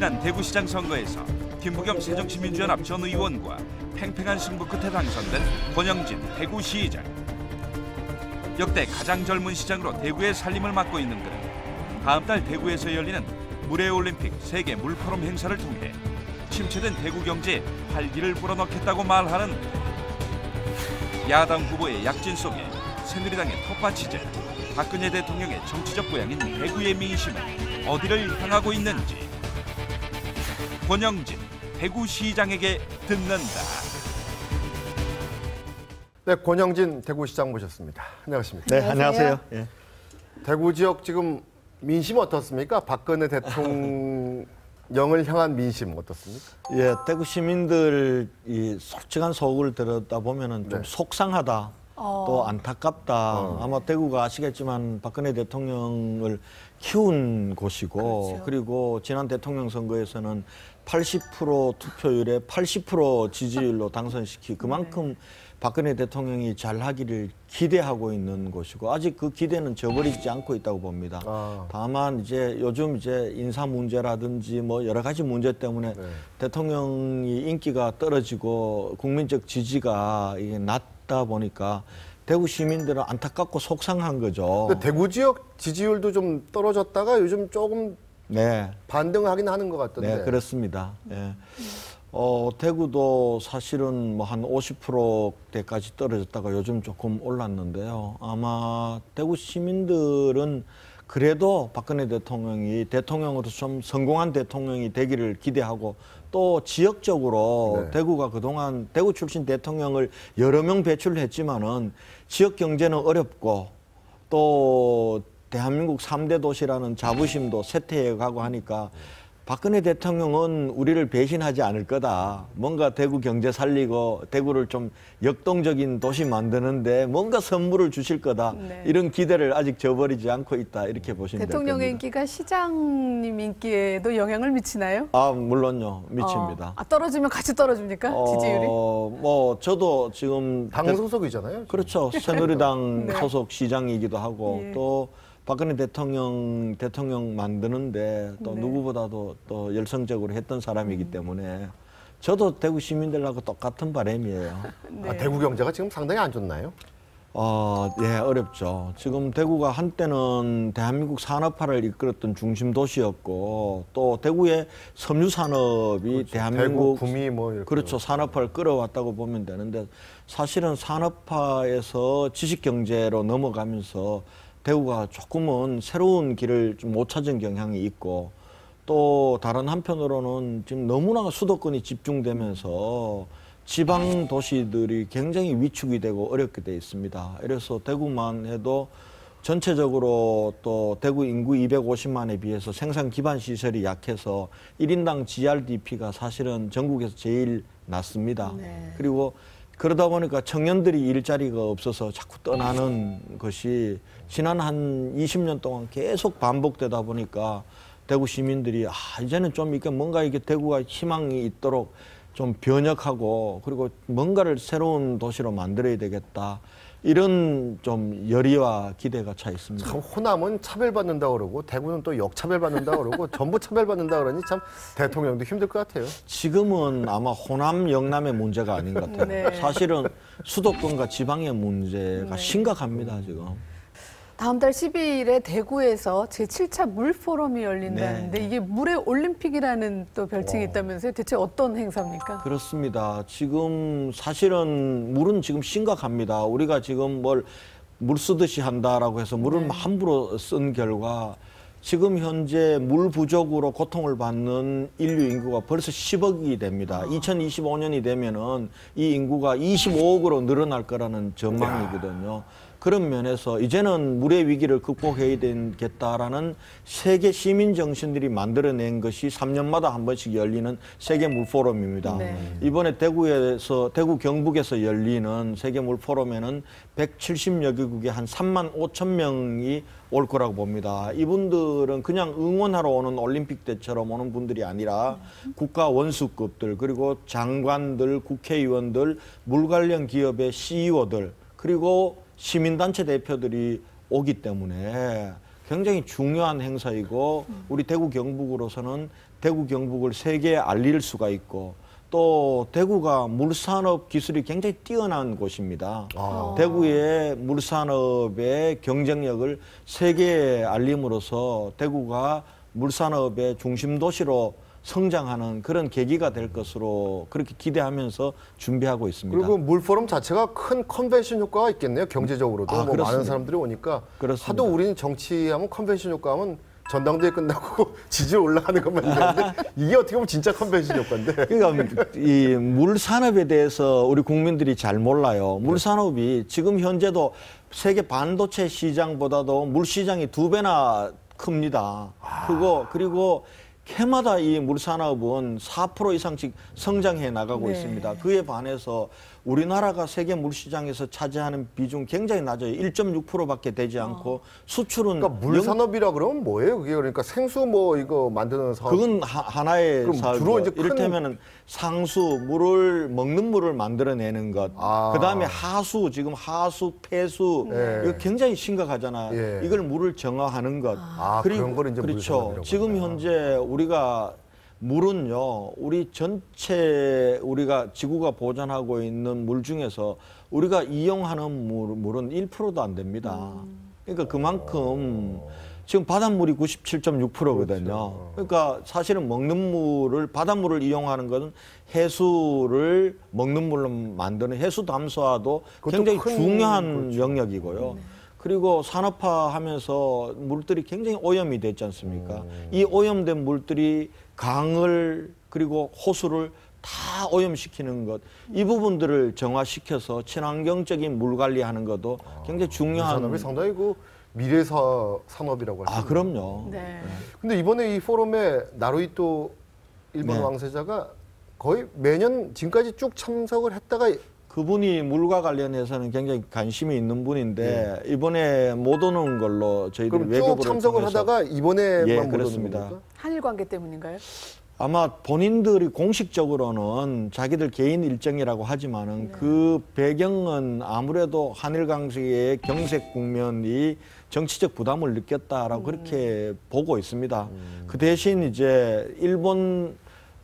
지난 대구시장 선거에서 김부겸 새정치민주연합 전 의원과 팽팽한 승부 끝에 당선된 권영진 대구시장. 역대 가장 젊은 시장으로 대구의 살림을 맡고 있는 그는 다음 달 대구에서 열리는 물회올림픽 세계 물포럼 행사를 통해 침체된 대구 경제에 활기를 불어넣겠다고 말하는 야당 후보의 약진 속에 새누리당의 텃밭이자 박근혜 대통령의 정치적 고향인 대구의 민심은 어디를 향하고 있는지 권영진 대구시장에게 듣는다. 네, 권영진 대구시장 모셨습니다. 안녕하십니까? 네, 안녕하세요. 예. 대구 지역 지금 민심 어떻습니까? 박근혜 대통령을 향한 민심 어떻습니까? 예, 대구 시민들 이 솔직한 속을 들여다보면은 좀 네. 속상하다. 또 안타깝다. 아마 대구가 아시겠지만 박근혜 대통령을 키운 곳이고 그렇죠. 그리고 지난 대통령 선거에서는 80% 투표율에 80% 지지율로 당선시키 그만큼 박근혜 대통령이 잘하기를 기대하고 있는 곳이고 아직 그 기대는 저버리지 않고 있다고 봅니다. 다만 이제 요즘 이제 인사 문제라든지 뭐 여러 가지 문제 때문에 대통령이 인기가 떨어지고 국민적 지지가 이게 낮다 보니까 대구 시민들은 안타깝고 속상한 거죠. 근데 대구 지역 지지율도 좀 떨어졌다가 요즘 조금 네. 반등을 하긴 하는 것 같던데. 네, 그렇습니다. 예. 대구도 사실은 뭐 한 50%대까지 떨어졌다가 요즘 조금 올랐는데요. 아마 대구 시민들은 그래도 박근혜 대통령이 대통령으로 좀 성공한 대통령이 되기를 기대하고 또 지역적으로 대구가 그동안 대구 출신 대통령을 여러 명 배출했지만은 지역 경제는 어렵고 또 대한민국 3대 도시라는 자부심도 쇠퇴해 가고 하니까 박근혜 대통령은 우리를 배신하지 않을 거다. 뭔가 대구 경제 살리고 대구를 좀 역동적인 도시 만드는데 뭔가 선물을 주실 거다. 네. 이런 기대를 아직 저버리지 않고 있다. 이렇게 보시면 될 겁니다. 대통령의 인기가 시장님 인기에도 영향을 미치나요? 아, 물론요. 미칩니다. 떨어지면 같이 떨어집니까? 지지율이? 뭐 저도 지금 당 소속이잖아요. 그렇죠. 새누리당 네. 소속 시장이기도 하고 예. 또 박근혜 대통령 만드는데 또 누구보다도 또 열성적으로 했던 사람이기 때문에 저도 대구 시민들하고 똑같은 바람이에요. 아, 대구 경제가 지금 상당히 안 좋나요? 예, 어렵죠. 지금 대구가 한때는 대한민국 산업화를 이끌었던 중심 도시였고 또 대구의 섬유 산업이 그렇죠. 대한민국 대구 구미 뭐 이렇게. 그렇죠. 산업화를 끌어왔다고 보면 되는데 사실은 산업화에서 지식 경제로 넘어가면서 대구가 조금은 새로운 길을 좀 못 찾은 경향이 있고 또 다른 한편으로는 지금 너무나 수도권이 집중되면서 지방 도시들이 굉장히 위축이 되고 어렵게 돼 있습니다. 그래서 대구만 해도 전체적으로 또 대구 인구 250만에 비해서 생산 기반 시설이 약해서 1인당 GRDP가 사실은 전국에서 제일 낮습니다. 그리고 그러다 보니까 청년들이 일자리가 없어서 자꾸 떠나는 것이 지난 한 20년 동안 계속 반복되다 보니까 대구 시민들이 이제는 좀 이게 뭔가 이게 대구가 희망이 있도록 좀 변혁하고 그리고 뭔가를 새로운 도시로 만들어야 되겠다. 이런 좀 열의와 기대가 차 있습니다. 참 호남은 차별받는다고 그러고 대구는 또 역차별받는다고 그러고 전부 차별받는다고 그러니 참 대통령도 힘들 것 같아요. 지금은 아마 호남, 영남의 문제가 아닌 것 같아요. 네. 사실은 수도권과 지방의 문제가 심각합니다, 지금. 다음 달 12일에 대구에서 제7차 물포럼이 열린다는데 이게 물의 올림픽이라는 또 별칭이 있다면서요? 대체 어떤 행사입니까? 그렇습니다. 지금 사실은 물은 지금 심각합니다. 우리가 지금 물 쓰듯이 한다라고 해서 물을 함부로 쓴 결과 지금 현재 물 부족으로 고통을 받는 인류 인구가 벌써 10억이 됩니다. 2025년이 되면은 이 인구가 25억으로 늘어날 거라는 전망이거든요. 그런 면에서 이제는 물의 위기를 극복해야 되겠다라는 세계 시민 정신들이 만들어낸 것이 3년마다 한 번씩 열리는 세계 물 포럼입니다. 이번에 대구 경북에서 열리는 세계 물 포럼에는 170여 개국의 한 3만 5천 명이 올 거라고 봅니다. 이분들은 그냥 응원하러 오는 올림픽 때처럼 오는 분들이 아니라 국가 원수급들 그리고 장관들, 국회의원들, 물 관련 기업의 CEO들 그리고 시민단체 대표들이 오기 때문에 굉장히 중요한 행사이고 우리 대구 경북으로서는 대구 경북을 세계에 알릴 수가 있고 또 대구가 물산업 기술이 굉장히 뛰어난 곳입니다. 대구의 물산업의 경쟁력을 세계에 알림으로써 대구가 물산업의 중심 도시로 성장하는 그런 계기가 될 것으로 그렇게 기대하면서 준비하고 있습니다. 그리고 물포럼 자체가 큰 컨벤션 효과가 있겠네요. 경제적으로도 뭐 그렇습니다. 많은 사람들이 오니까. 그렇습니다. 하도 우리는 정치하면 컨벤션 효과하면 전당대회 끝나고 지지율 올라가는 것만 있는데 이게 어떻게 보면 진짜 컨벤션 효과인데. 그러니까 이 물산업에 대해서 우리 국민들이 잘 몰라요. 물산업이 지금 현재도 세계 반도체 시장보다도 물 시장이 2배나 큽니다. 그리고 해마다 이 물산업은 4% 이상씩 성장해 나가고 네. 있습니다. 그에 반해서 우리나라가 세계 물시장에서 차지하는 비중 굉장히 낮아요. 1.6%밖에 되지 않고 수출은 그러니까 물산업이라 그러면 뭐예요? 그게 그러니까 생수 뭐 이거 만드는 사업. 그건 하나의 그럼 사업. 주로 이제 큰- 이를테면은 상수 물을 먹는 물을 만들어내는 것. 그다음에 하수 지금 하수 폐수 네. 이거 굉장히 심각하잖아. 예. 이걸 물을 정화하는 것. 그런 걸 이제 그렇죠. 물산업이라고 지금 하는구나. 현재 우리가 물은요, 우리 전체 우리가 지구가 보존하고 있는 물 중에서 우리가 이용하는 물은 1%도 안 됩니다. 그러니까 그만큼 지금 바닷물이 97.6%거든요. 그러니까 사실은 먹는 물을 바닷물을 이용하는 것은 해수를 먹는 물로 만드는 해수 담수화도 그것도 굉장히 큰- 중요한 그렇죠. 영역이고요. 그리고 산업화하면서 물들이 굉장히 오염이 됐지 않습니까? 이 오염된 물들이 강을 그리고 호수를 다 오염시키는 것, 이 부분들을 정화시켜서 친환경적인 물 관리하는 것도 굉장히 중요한. 산업이 상당히 그 미래 산업이라고 할 수 있는. 그럼요. 네. 근데 이번에 이 포럼에 나루히토 일본 네. 왕세자가 거의 매년 지금까지 쭉 참석을 했다가 그분이 물과 관련해서는 굉장히 관심이 있는 분인데 이번에 못 오는 걸로 저희들이 그럼 쭉 외교부를 참석을 통해서 하다가 이번에만 예, 못 오는 그렇습니다. 겁니까? 한일 관계 때문인가요? 아마 본인들이 공식적으로는 자기들 개인 일정이라고 하지만은 그 배경은 아무래도 한일 관계의 경색 국면이 정치적 부담을 느꼈다라고 그렇게 보고 있습니다. 그 대신 이제 일본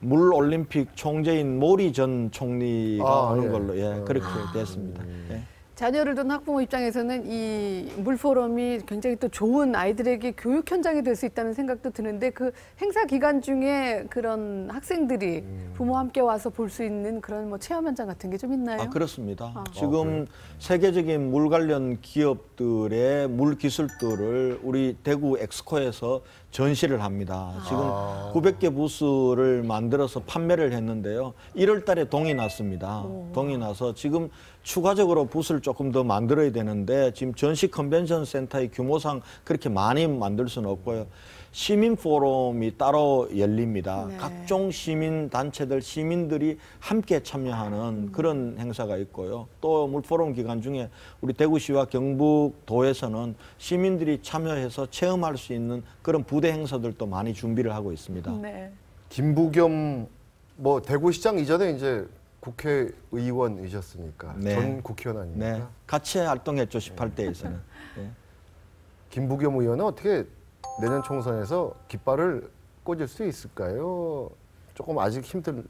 물 올림픽 총재인 모리 전 총리가 오는 예. 걸로 그렇게 됐습니다. 예. 자녀를 둔 학부모 입장에서는 이 물포럼이 굉장히 또 좋은 아이들에게 교육 현장이 될 수 있다는 생각도 드는데 그 행사 기간 중에 그런 학생들이 부모와 함께 와서 볼 수 있는 그런 뭐 체험 현장 같은 게 좀 있나요? 그렇습니다. 지금 세계적인 물 관련 기업들의 물 기술들을 우리 대구 엑스코에서 전시를 합니다. 지금 900개 부스를 만들어서 판매를 했는데요. 1월 달에 동이 났습니다. 동이 나서 지금 추가적으로 부스를 조금 더 만들어야 되는데 지금 전시 컨벤션 센터의 규모상 그렇게 많이 만들 수는 없고요. 시민 포럼이 따로 열립니다. 네. 각종 시민 단체들, 시민들이 함께 참여하는 그런 행사가 있고요. 또 물포럼 기간 중에 우리 대구시와 경북도에서는 시민들이 참여해서 체험할 수 있는 그런 부대 행사들도 많이 준비를 하고 있습니다. 네. 김부겸 뭐 대구시장 이전에 이제 국회의원이셨으니까 네. 전 국회의원 아닙니까? 네, 같이 활동했죠. 18대에서는. 네. 김부겸 의원은 어떻게 내년 총선에서 깃발을 꽂을 수 있을까요? 조금 아직 힘들까요?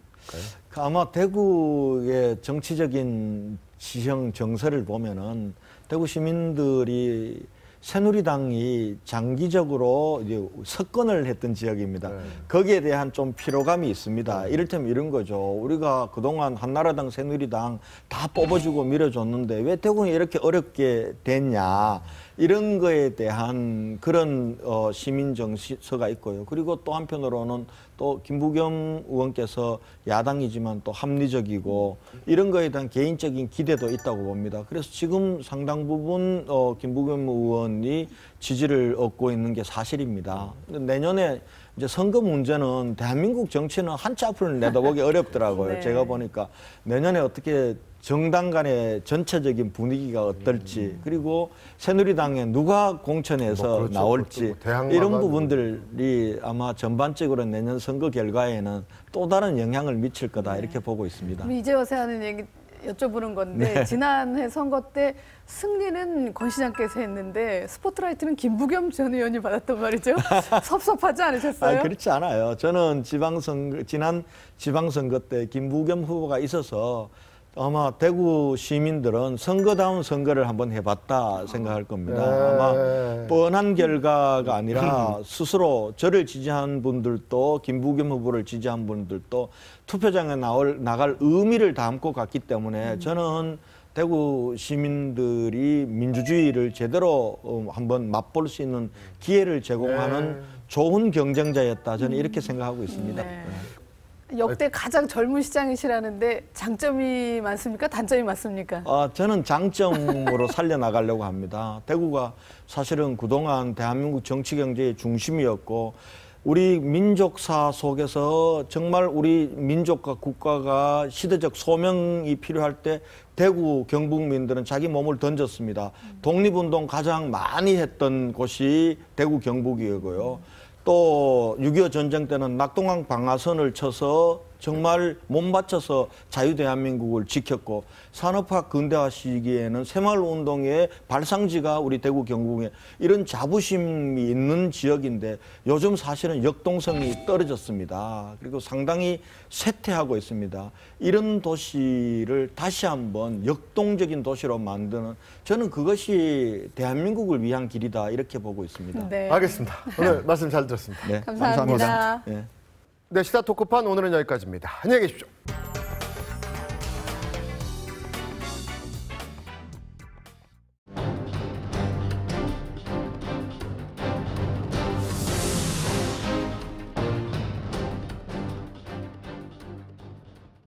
아마 대구의 정치적인 지형 정서를 보면은 대구 시민들이 새누리당이 장기적으로 이제 석권을 했던 지역입니다. 네. 거기에 대한 좀 피로감이 있습니다. 이를테면 이런 거죠. 우리가 그동안 한나라당, 새누리당 다 뽑아주고 밀어줬는데 왜 대구는 이렇게 어렵게 됐냐. 이런 거에 대한 그런 시민 정서가 있고요. 그리고 또 한편으로는 또 김부겸 의원께서 야당이지만 또 합리적이고 이런 거에 대한 개인적인 기대도 있다고 봅니다. 그래서 지금 상당 부분 김부겸 의원이 지지를 얻고 있는 게 사실입니다. 내년에 이제 선거 문제는 대한민국 정치는 한치 앞을 내다보기 어렵더라고요. 네. 제가 보니까 내년에 어떻게 정당 간의 전체적인 분위기가 어떨지 그리고 새누리당에 누가 공천해서 뭐 그렇죠. 나올지 그것도 뭐 대항마가 이런 부분들이 아마 전반적으로 내년 선거 결과에는 또 다른 영향을 미칠 거다 이렇게 보고 있습니다. 그럼 이제 와서 하는 얘기 여쭤보는 건데 지난해 선거 때 승리는 권 시장께서 했는데 스포트라이트는 김부겸 전 의원이 받았단 말이죠. 섭섭하지 않으셨어요? 그렇지 않아요. 저는 지난 지방선거 때 김부겸 후보가 있어서 아마 대구 시민들은 선거다운 선거를 한번 해봤다 생각할 겁니다. 아마 뻔한 결과가 아니라 스스로 저를 지지한 분들도 김부겸 후보를 지지한 분들도 투표장에 나갈 의미를 담고 갔기 때문에 저는 대구 시민들이 민주주의를 제대로 한번 맛볼 수 있는 기회를 제공하는 좋은 경쟁자였다. 저는 이렇게 생각하고 있습니다. 네. 역대 가장 젊은 시장이시라는데 장점이 많습니까? 단점이 많습니까? 저는 장점으로 살려나가려고 합니다. 대구가 사실은 그동안 대한민국 정치 경제의 중심이었고 우리 민족사 속에서 정말 우리 민족과 국가가 시대적 소명이 필요할 때 대구 경북민들은 자기 몸을 던졌습니다. 독립운동 가장 많이 했던 곳이 대구 경북이고요. 또 6.25 전쟁 때는 낙동강 방아선을 쳐서 정말 몸 바쳐서 자유대한민국을 지켰고 산업화 근대화 시기에는 새마을운동의 발상지가 우리 대구 경북에 이런 자부심이 있는 지역인데 요즘 사실은 역동성이 떨어졌습니다. 그리고 상당히 쇠퇴하고 있습니다. 이런 도시를 다시 한번 역동적인 도시로 만드는 저는 그것이 대한민국을 위한 길이다 이렇게 보고 있습니다. 네. 알겠습니다. 오늘 말씀 잘 들었습니다. 네, 감사합니다. 네. 네, 시사 토크판 오늘은 여기까지입니다. 안녕히 계십시오.